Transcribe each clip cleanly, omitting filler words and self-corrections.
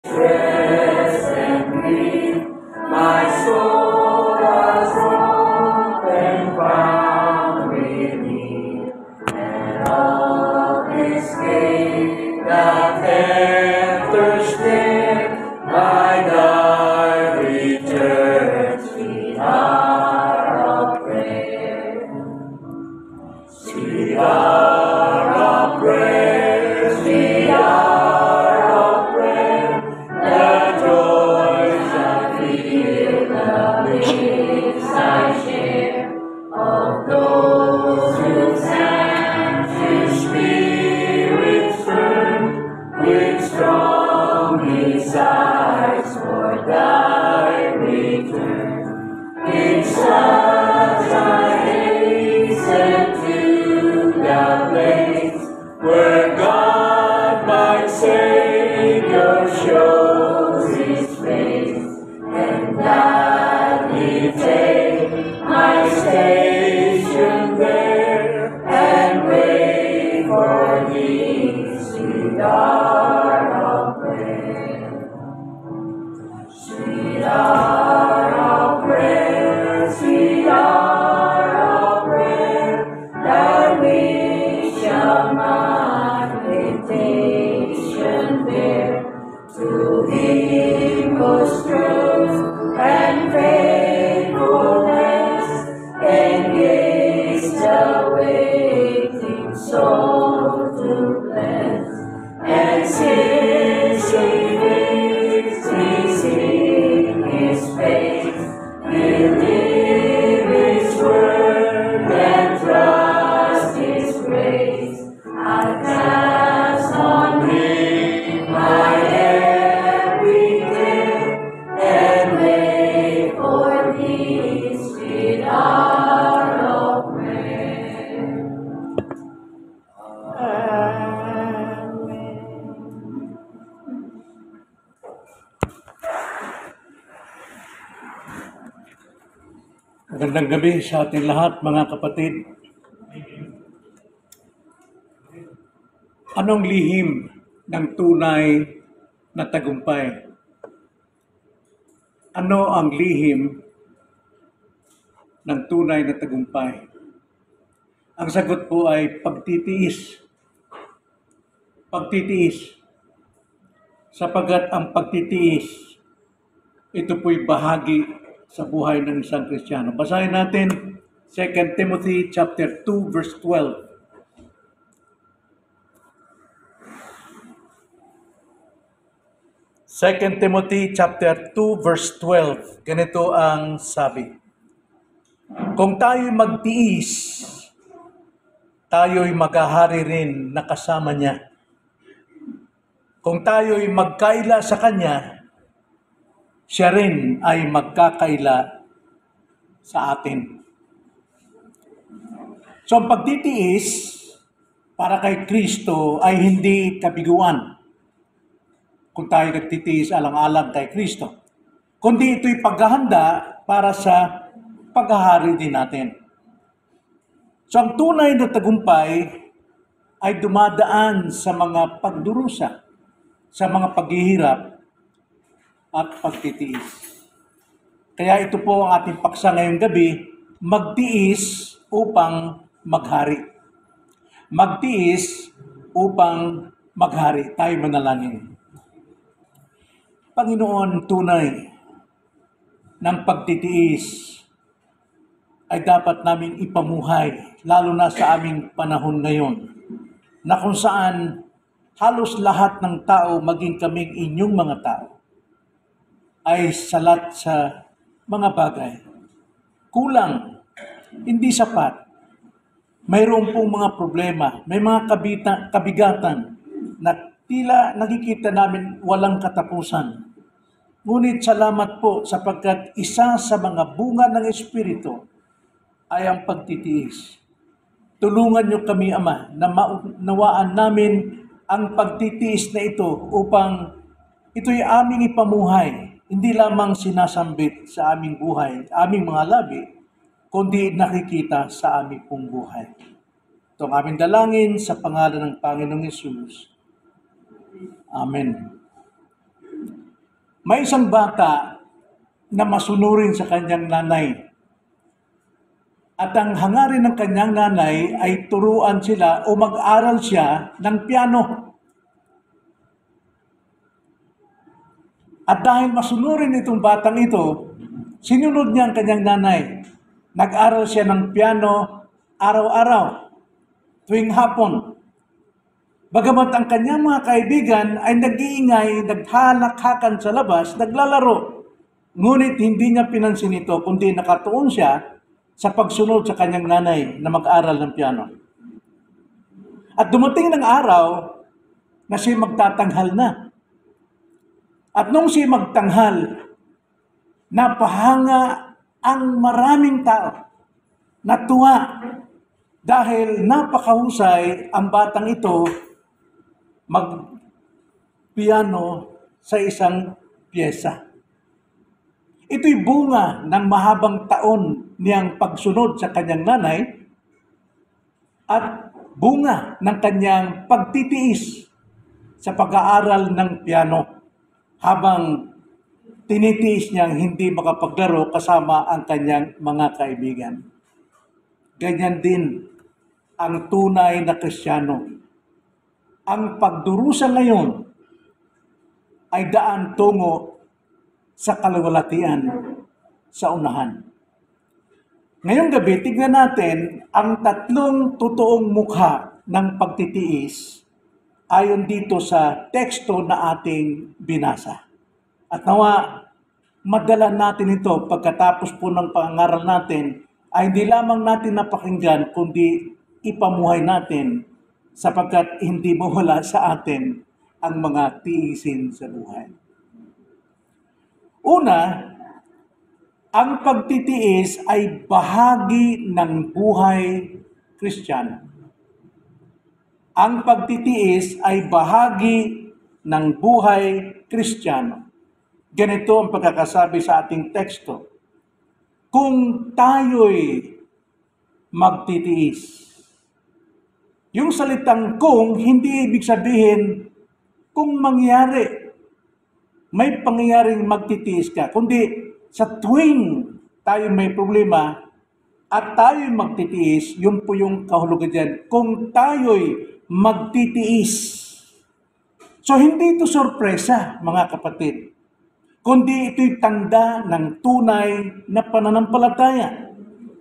Stress and grief, my soul has often found relief, and of escape that tempter's snare, my diary turns the hour of prayer. Sweet hour of prayer, sweet hour of prayer, the joys I feel, the bliss I share, of those whose hands His Spirit burn, with strong desires for Thy return. In such I hasten to the place where God, my Savior, shows His face, and gladly take my station there, and wait for Thee, sweet hour of prayer. Sweet hour of prayer, sweet hour of prayer, that we shall not invitation bear, to Him whose truth and faithfulness engage the waiting soul to bless, and since He makes me see His face, believe His word and trust His grace, I cast on Him my every care, and wait for His sweet hour of prayer. Magandang gabi sa ating lahat, mga kapatid. Anong lihim ng tunay na tagumpay? Ano ang lihim ng tunay na tagumpay? Ang sagot po ay pagtitiis. Pagtitiis. Sapagkat ang pagtitiis, ito po'y bahagi sa buhay ng isang Kristiyano. Basahin natin 2 Timothy chapter 2 verse 12. 2 Timothy chapter 2 verse 12. Ganito ang sabi. Kung tayo'y magtiis, tayo'y maghahari rin na kasama niya. Kung tayo'y magkaila sa Kanya, siya rin ay magkakaila sa atin. So ang pagtitiis para kay Kristo ay hindi kabiguan. Kung tayo nagtitiis alang-alang kay Kristo, kundi ito'y paghahanda para sa paghahari din natin. So ang tunay na tagumpay ay dumadaan sa mga pagdurusa, sa mga paghihirap at pagtitiis. Kaya ito po ang ating paksa ngayong gabi, magtiis upang maghari. Magtiis upang maghari. Tayo manalangin. Panginoon, tunay ng pagtitiis ay dapat naming ipamuhay, lalo na sa aming panahon ngayon, na kung saan halos lahat ng tao, maging kaming inyong mga tao, ay salat sa mga bagay. Kulang, hindi sapat. Mayroon pong mga problema, may mga kabigatan na tila nakikita namin walang katapusan. Ngunit salamat po sapagkat isa sa mga bunga ng Espiritu ay ang pagtitiis. Tulungan niyo kami, Ama, na maunawaan namin ang pagtitiis na ito upang ito'y aming ipamuhay, hindi lamang sinasambit sa aming buhay, aming mga labi, kundi nakikita sa aming pong buhay. Ito ang aming dalangin sa pangalan ng Panginoong Hesus. Amen. May isang bata na masunurin sa kanyang nanay. At ang hangarin ng kanyang nanay ay turuan sila o mag-aral siya ng piano. At dahil masunurin itong batang ito, sinunod niya ang kanyang nanay. Nag-aral siya ng piano araw-araw, tuwing hapon. Bagamat ang kanyang mga kaibigan ay nag-iingay, naghalakhakan sa labas, naglalaro. Ngunit hindi niya pinansin ito, kundi nakatuon siya sa pagsunod sa kanyang nanay na mag-aral ng piano. At dumating ng araw na siya magtatanghal na. At nung siya magtanghal, napahanga ang maraming tao. Natuwa dahil napakahusay ang batang ito mag-piano sa isang pyesa. Ito'y bunga ng mahabang taon niyang pagsunod sa kanyang nanay at bunga ng kanyang pagtitiis sa pag-aaral ng piano habang tinitiis niyang hindi makapaglaro kasama ang kanyang mga kaibigan. Ganyan din ang tunay na Kristiyano. Ang pagdurusa ngayon ay daan tungo sa kaluwalhatian sa unahan. Ngayong gabi, tignan natin ang tatlong totoong mukha ng pagtitiis ayon dito sa teksto na ating binasa. At nawa, madala natin ito pagkatapos po ng pangaral natin ay hindi lamang natin napakinggan kundi ipamuhay natin sapagkat hindi mawala sa atin ang mga tiisin sa buhay. Una, ang pagtitiis ay bahagi ng buhay Kristiyano. Ang pagtitiis ay bahagi ng buhay Kristiyano. Ganito ang pagkakasabi sa ating teksto. Kung tayo'y magtitiis. Yung salitang kung, hindi ibig sabihin kung mangyari. May pangyayaring magtitiis ka. Kundi sa tuwing tayo may problema at tayo'y magtitiis, yun po yung kahulugan dyan. Kung tayo'y magtitiis. So hindi ito sorpresa, mga kapatid. Kundi ito'y tanda ng tunay na pananampalataya.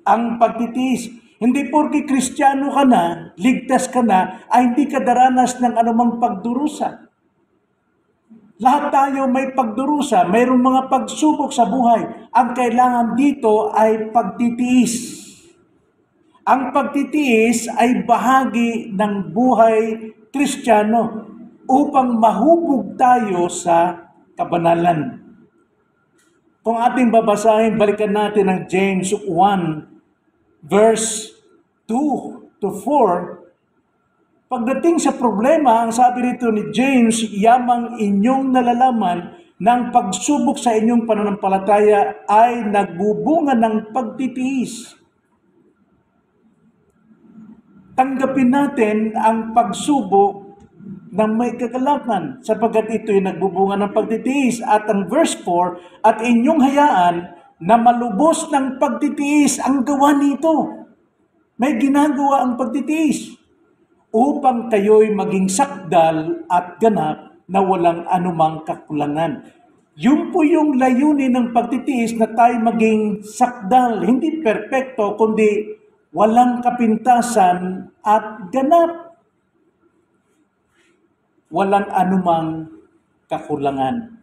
Ang pagtitiis. Hindi porke Kristiyano ka na, ligtas ka na, ay hindi ka daranas ng anumang pagdurusa. Lahat tayo may pagdurusa, mayroong mga pagsubok sa buhay. Ang kailangan dito ay pagtitiis. Ang pagtitiis ay bahagi ng buhay Kristiyano upang mahubog tayo sa kabanalan. Kung ating babasahin, balikan natin ang James 1, verse 2 to 4, pagdating sa problema, ang sabi rito ni James, yamang inyong nalalaman ng pagsubok sa inyong pananampalataya ay nagbubunga ng pagtitiis. Tanggapin natin ang pagsubok ng may kagalakan sapagkat ito'y nagbubunga ng pagtitiis. At ang verse 4, at inyong hayaan na malubos ng pagtitiis ang gawa nito. May ginagawa ang pagtitiis upang kayo'y maging sakdal at ganap na walang anumang kakulangan. Yun po yung layunin ng pagtitiis na tayo maging sakdal, hindi perpekto, kundi walang kapintasan at ganap. Walang anumang kakulangan.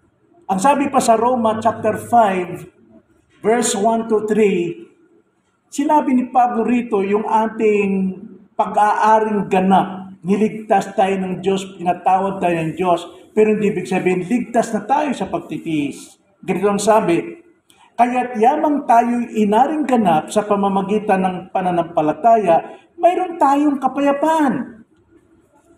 Ang sabi pa sa Roma chapter 5, verse 1 to 3, sinabi ni Pablo rito yung ating pag-aaring ganap. Niligtas tayo ng Diyos, pinatawad tayo ng Diyos, pero hindi ibig sabihin, ligtas na tayo sa pagtitiis. Ganito ang sabi, kaya't yamang tayo'y inaring ganap sa pamamagitan ng pananampalataya, mayroon tayong kapayapaan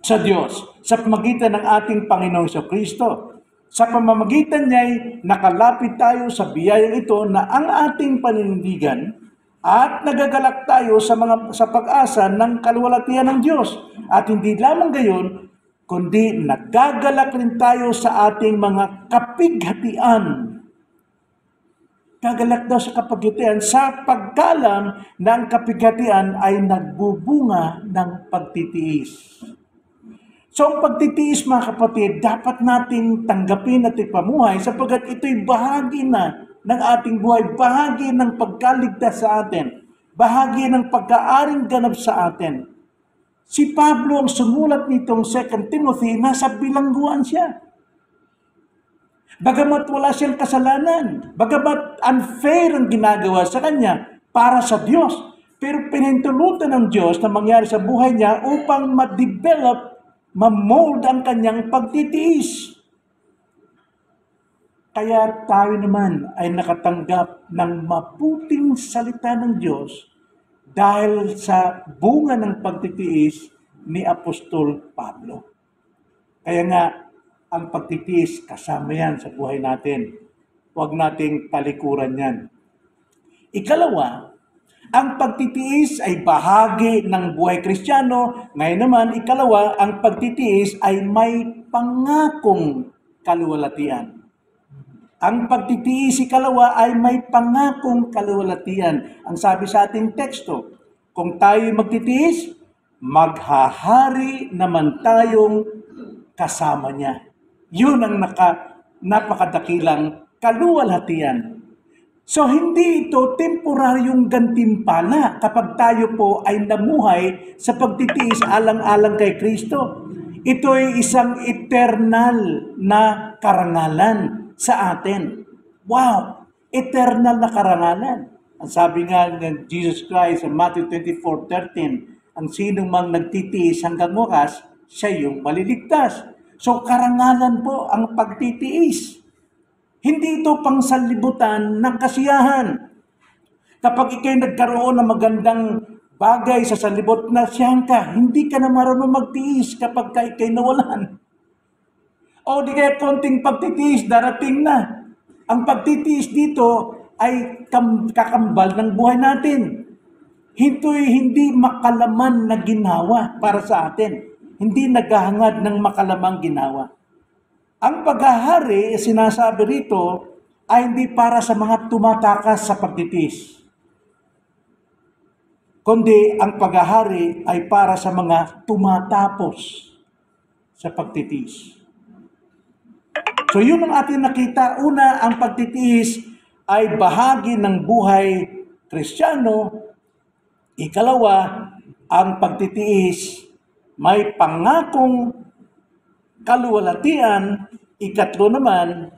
sa Diyos, sa pamamagitan ng ating Panginoong Kristo. Sa pamamagitan niya'y nakalapit tayo sa biyayang ito na ang ating paninindigan at nagagalak tayo sa pag-asa ng kaluwalhatian ng Diyos. At hindi lamang gayon, kundi nagagalak rin tayo sa ating mga kapighatian. Gagalak daw sa kapighatian sa pagkalam na ang kapighatian ay nagbubunga ng pagtitiis. So ang pagtitiis, mga kapatid, dapat nating tanggapin at ipamuhay sapagkat ito'y bahagi na ng ating buhay, bahagi ng pagkaligtas sa atin, bahagi ng pagkaaring ganap sa atin. Si Pablo ang sumulat nitong 2 Timothy, nasa bilangguan siya. Bagamat wala siyang kasalanan, bagamat unfair ang ginagawa sa kanya para sa Diyos, pero pinahintulutan ng Diyos na mangyari sa buhay niya upang ma-develop, ma-mold ang kanyang pagtitiis. Kaya tayo naman ay nakatanggap ng mabuting salita ng Diyos dahil sa bunga ng pagtitiis ni Apostol Pablo. Kaya nga, ang pagtitiis kasama yan sa buhay natin. Huwag nating talikuran yan. Ikalawa, ang pagtitiis ay bahagi ng buhay Kristiyano. Ngayon naman, ikalawa, ang pagtitiis ay may pangakong kaluwalhatian. Ang pagtitiis, ikalawa, ay may pangakong kaluwalhatian. Ang sabi sa ating teksto, kung tayo magtitiis, maghahari naman tayong kasama niya. Yun ang napakadakilang kaluwalhatian. So, hindi ito temporaryong gantimpala kapag tayo po ay namuhay sa pagtitiis alang-alang kay Kristo. Ito ay isang eternal na karangalan sa atin. Wow! Eternal na karangalan. Ang sabi nga ng Jesus Christ sa Matthew 24:13, ang sino mang nagtitiis hanggang wakas, siya yung maliligtas. So, karangalan po ang pagtitiis. Hindi ito pangsanlibutan ng kasiyahan. Kapag ikay nagkaroon ng magandang bagay sa sanlibot na siyahan ka, hindi ka na marunong magtiis kapag ikay nawalan. O di kaya konting pagtitiis, darating na. Ang pagtitiis dito ay kakambal ng buhay natin. Ito'y hindi makalaman na ginawa para sa atin. Hindi naghahangad ng makalamang ginawa. Ang paghahari, sinasabi rito, ay hindi para sa mga tumatakas sa pagtitiis. Kundi ang paghahari ay para sa mga tumatapos sa pagtitiis. So yun ang ating nakita. Una, ang pagtitiis ay bahagi ng buhay Kristiyano. Ikalawa, ang pagtitiis may pangakong kaluwalhatian. Ikatlo naman,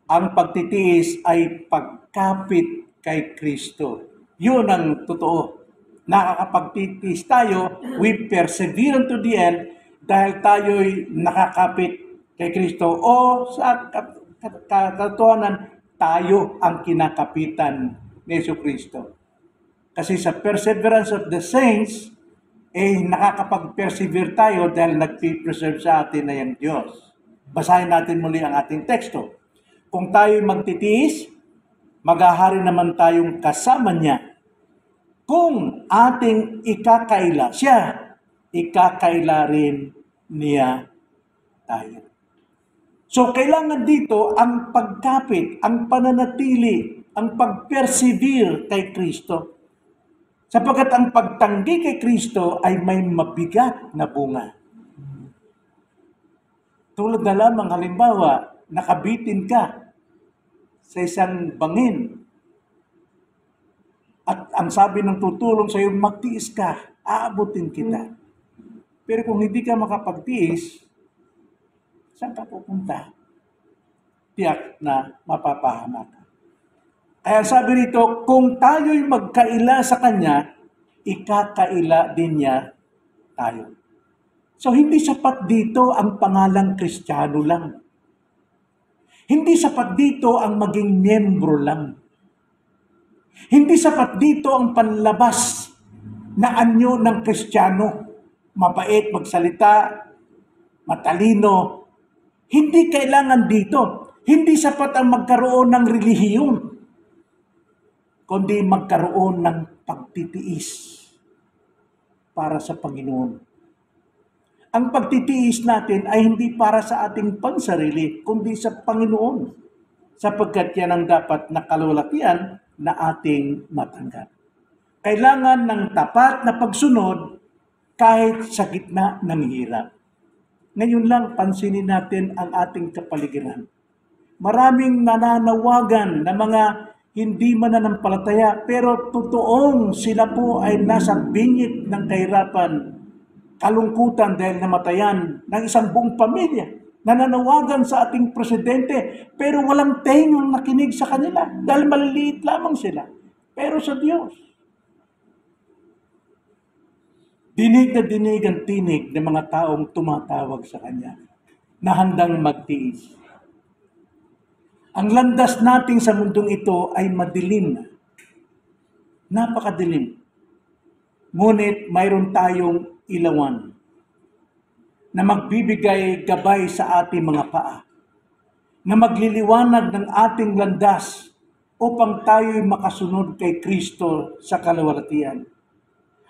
ang pagtitiis ay pagkapit kay Kristo. Yun ang totoo. Nakakapagtitiis tayo, we persevere unto the end dahil tayo'y nakakapit kay Kristo o sa katotohanan, tayo ang kinakapitan ni Jesucristo. Kasi sa perseverance of the saints, nakakapag-persevere tayo dahil nagpipreserve sa atin na yung Diyos. Basahin natin muli ang ating teksto. Kung tayo magtitiis, maghahari naman tayong kasama niya. Kung ating ikakaila siya, ikakaila rin niya tayo. So, kailangan dito ang pagkapit, ang pananatili, ang pag-persevere kay Kristo. Sapagkat ang pagtanggi kay Kristo ay may mabigat na bunga. Tulad na lamang, halimbawa, nakabitin ka sa isang bangin. At ang sabi ng tutulong sa iyo, magtiis ka, aabutin kita. Pero kung hindi ka makapagtiis, saan ka pupunta? Tiyak na mapapahamak ka. Kaya sabi rito, kung tayo'y magkaila sa Kanya, ikakaila din niya tayo. So, hindi sapat dito ang pangalang Kristiyano lang. Hindi sapat dito ang maging miyembro lang. Hindi sapat dito ang panlabas na anyo ng Kristiyano. Mabait, magsalita, matalino. Hindi kailangan dito. Hindi sapat ang magkaroon ng relihiyon, kundi magkaroon ng pagtitiis para sa Panginoon. Ang pagtitiis natin ay hindi para sa ating pansarili, kundi sa Panginoon, sapagkat yan ang dapat na kalwalatian na ating matanggap. Kailangan ng tapat na pagsunod kahit sa gitna ng hirap. Ngayon lang, pansinin natin ang ating kapaligiran. Maraming nananawagan na mga hindi mananampalataya, pero totoong sila po ay nasa bingit ng kahirapan, kalungkutan dahil namatayan ng isang buong pamilya. Nananawagan sa ating presidente, pero walang tengang nakinig sa kanila dahil maliliit lamang sila. Pero sa Diyos, dinig na dinig ang tinig ng mga taong tumatawag sa Kanya na handang magtiis. Ang landas natin sa mundong ito ay madilim. Napakadilim. Ngunit mayroon tayong ilawan na magbibigay gabay sa ating mga paa, na magliliwanag ng ating landas upang tayo'y makasunod kay Kristo sa kalwalatian.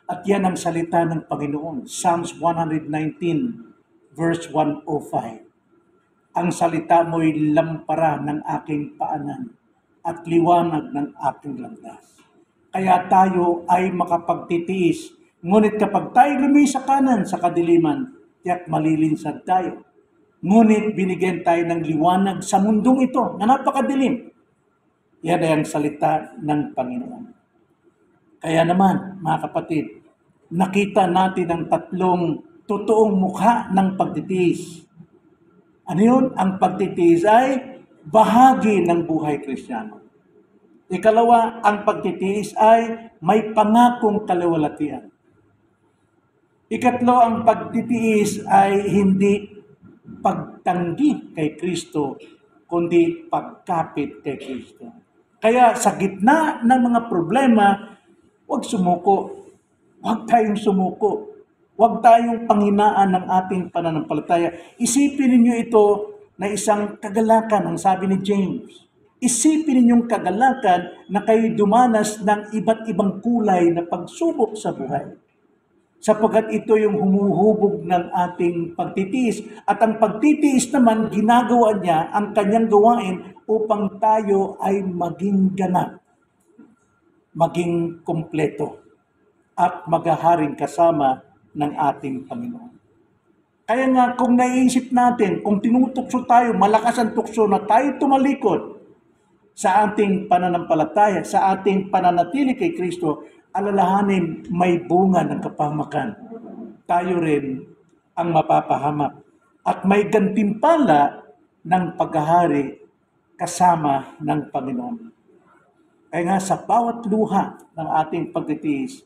At yan ang salita ng Panginoon. Psalms 119, verse 105. Ang salita mo'y lampara ng aking paanan at liwanag ng aking landas. Kaya tayo ay makapagtitiis. Ngunit kapag tayo lumisa kanan sa kadiliman, tiyak malilinsad tayo. Ngunit binigyan tayo ng liwanag sa mundong ito na napakadilim. Yan ay ang salita ng Panginoon. Kaya naman, mga kapatid, nakita natin ang tatlong totoong mukha ng pagtitiis. Ano yun? Ang pagtitiis ay bahagi ng buhay Kristiyano. Ikalawa, ang pagtitiis ay may pangakong kalwalatian. Ikatlo, ang pagtitiis ay hindi pagtanggi kay Kristo, kundi pagkapit kay Kristo. Kaya sa gitna ng mga problema, huwag sumuko. Huwag tayong sumuko. Huwag tayong panghinaan ng ating pananampalataya. Isipin ninyo ito na isang kagalakan, ang sabi ni James. Isipin ninyong kagalakan na kayo dumanas ng iba't ibang kulay na pagsubok sa buhay. Sapagkat ito yung humuhubog ng ating pagtitiis. At ang pagtitiis naman, ginagawa niya ang kanyang gawain upang tayo ay maging ganap, maging kompleto, at maghaharing kasama ng ating Panginoon. Kaya nga, kung naiisip natin, kung tinutukso tayo, malakas ang tukso na tayo tumalikod sa ating pananampalataya, sa ating pananatili kay Kristo, alalahanin may bunga ng kapahamakan. Tayo rin ang mapapahamak at may gantimpala ng paghahari kasama ng Panginoon. Kaya nga sa bawat luha ng ating pagtitiis,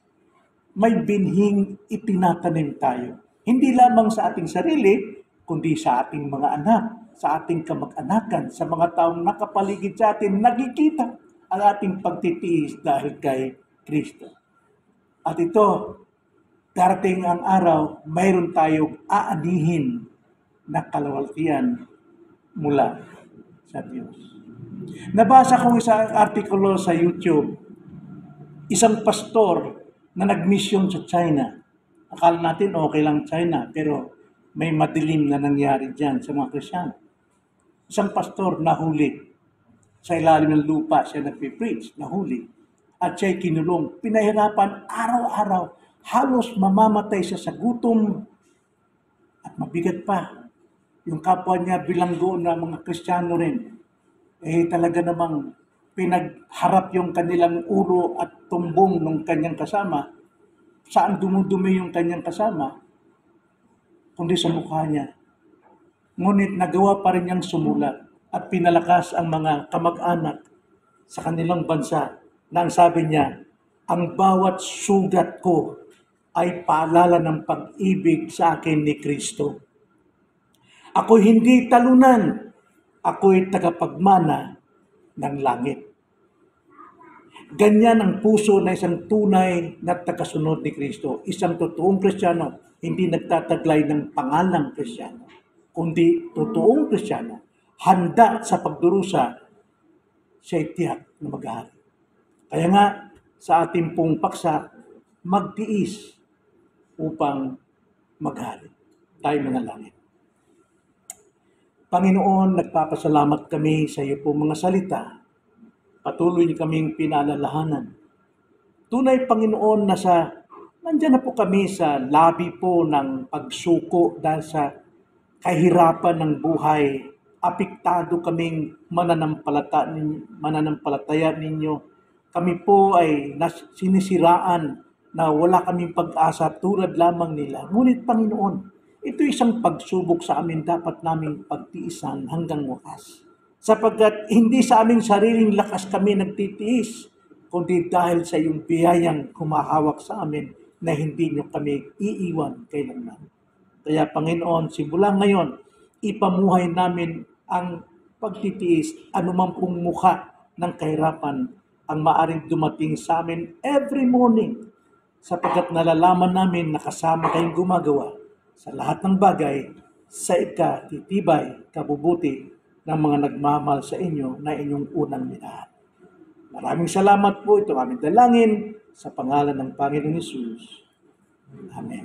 may binhing itinatanim tayo. Hindi lamang sa ating sarili, kundi sa ating mga anak, sa ating kamag-anakan, sa mga taong nakapaligid sa atin, nakikita ang ating pagtitiis dahil kay Kristo. At ito, darating ang araw, mayroon tayong aanihin na kalwalatian mula sa Diyos. Nabasa ko isang artikulo sa YouTube, isang pastor na nag-mission sa China. Akala natin okay lang China, pero may madilim na nangyari dyan sa mga Kristyano. Isang pastor nahuli. Sa ilalim ng lupa siya nagpipreach, nahuli. At siya'y kinulong. Pinahirapan araw-araw. Halos mamamatay siya sa gutom. At mabigat pa. Yung kapwa niya bilanggo na mga Kristyano rin. Talaga namang pinagharap yung kanilang ulo at tumbong ng kanyang kasama. Saan dumudumi yung kanyang kasama? Kundi sa mukha niya. Ngunit nagawa pa rin niyang sumulat at pinalakas ang mga kamag-anak sa kanilang bansa na ang sabi niya, ang bawat sugat ko ay paalala ng pag-ibig sa akin ni Kristo. Ako'y hindi talunan, ako'y tagapagmana ng langit. Ganyan ang puso na isang tunay na tagasunod ni Kristo. Isang totoong Kristiyano, hindi nagtataglay ng pangalang Kristiyano, kundi totoong Kristiyano, handa sa pagdurusa, siya'y tiyak na maghahari. Kaya nga, sa ating pong paksa, magtiis upang maghari. Tayo manalangin. Panginoon, nagpapasalamat kami sa iyo po mga salita. Patuloy niyo kaming pinaalalahanan. Tunay, Panginoon, nandyan na po kami sa labi po ng pagsuko dahil sa kahirapan ng buhay. Apektado kaming mananampalataya ninyo. Kami po ay sinisiraan na wala kaming pag-asa tulad lamang nila. Ngunit Panginoon, ito isang pagsubok sa amin dapat naming pagtiisan hanggang wakas. Sapagkat hindi sa aming sariling lakas kami nagtitiis, kundi dahil sa iyong biyayang humahawak sa amin na hindi nyo kami iiwan kailanman. Kaya Panginoon, simula ngayon, ipamuhay namin ang pagtitiis, anumang pong mukha ng kahirapan ang maaring dumating sa amin every morning, sapagkat nalalaman namin na kasama kayong gumagawa sa lahat ng bagay sa ikatitibay, kabubuti ng mga nagmamahal sa inyo na inyong unang minahal. Maraming salamat po. Ito aming dalangin sa pangalan ng Panginoon Hesus. Amen.